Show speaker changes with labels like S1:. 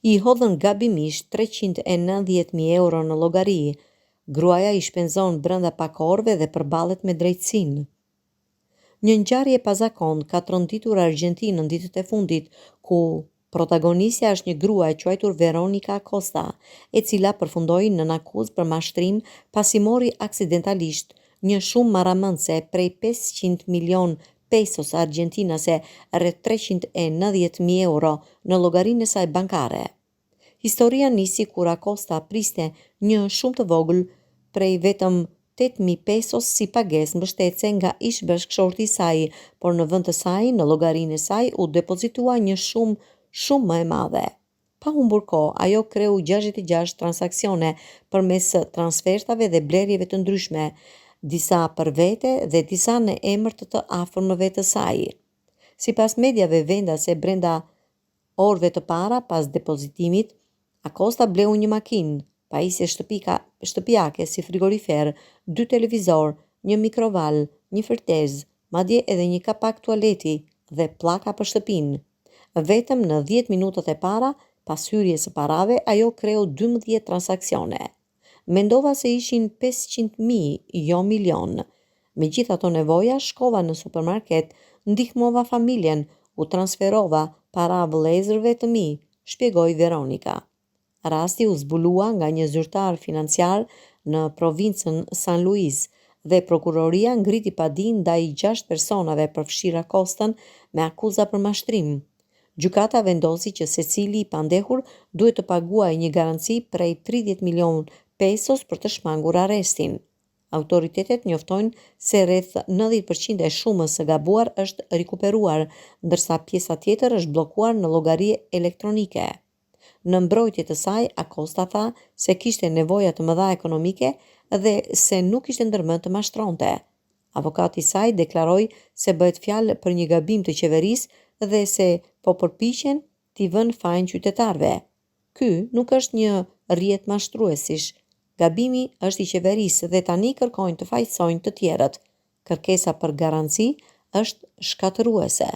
S1: I hodhën gabimisht 390.000 euro në llogari. Gruaja i shpenzon brenda pak orëve dhe përballet me drejtësinë. Një ngjarje e pazakontë ka tronditur Argjentinën ditët e fundit, ku protagonistja është një grua e quajtur Veronica Acosta, e cila përfundoi nën akuzë për mashtrim pasi mori aksidentalisht një shumë marramendse prej 500 milion pesos argjentinase, rreth 390.000 euro, në llogarinë e saj bankare. Historia nisi kur Acosta priste një shumë të vogël prej vetëm 8.000 pesos si pagesë mbështetse nga ish-bashkëshorti i saj, por në vend të saj, në llogarinë e saj u depozitua një shumë më e madhe. Pa humbur kohë, ajo kreu 66 transaksione përmes transfertave dhe blerjeve të ndryshme, disa për vete dhe disa në emër të afërmëve të saj. Sipas mediave vendase, brenda orëve të para pas depozitimit, Acosta bleu një makinë, pajisje shtëpiake si frigorifer, 2 televizor, një mikrovalë, një fërtezë, madje edhe një kapak tualeti dhe pllaka për shtëpinë. Vetëm në 10 minutat e para pas hyrjes së parave, ajo kreu 12 transaksione. Mendova se ishin 500.000, jo milion. Me gjithë ato nevoja, shkova në supermarket, ndihmova familjen, u transferova para vëllezërve të mi, shpjegoi Veronica. Rasti u zbulua nga një zyrtar financiar në provincën San Luis dhe prokuroria ngriti padinë ndaj 6 personave përfshirë Acostën me akuza për mashtrim. Gjykata vendosi që secili i pandehur duhet të paguajë një garanci prej 30 milion pesos për të shmangur arrestin. Autoritetet njoftojnë se rreth 90% e shumës së gabuar është rikuperuar, ndërsa pjesa tjetër është bllokuar në llogari elektronike. Në mbrojtje të saj, Acosta tha se kishte nevoja të mëdha ekonomike dhe se nuk ishte ndërmend të mashtronte. Avokati i saj deklaroi se bëhet fjalë për një gabim të qeverisë dhe se po përpiqen t'i vënë fajin qytetarëve. Ky nuk është një rrjet mashtruesish. Gabimi është i qeverisë dhe tani kërkojnë të fajsojnë të tjerët. Kërkesa për garanci është shkatëruese.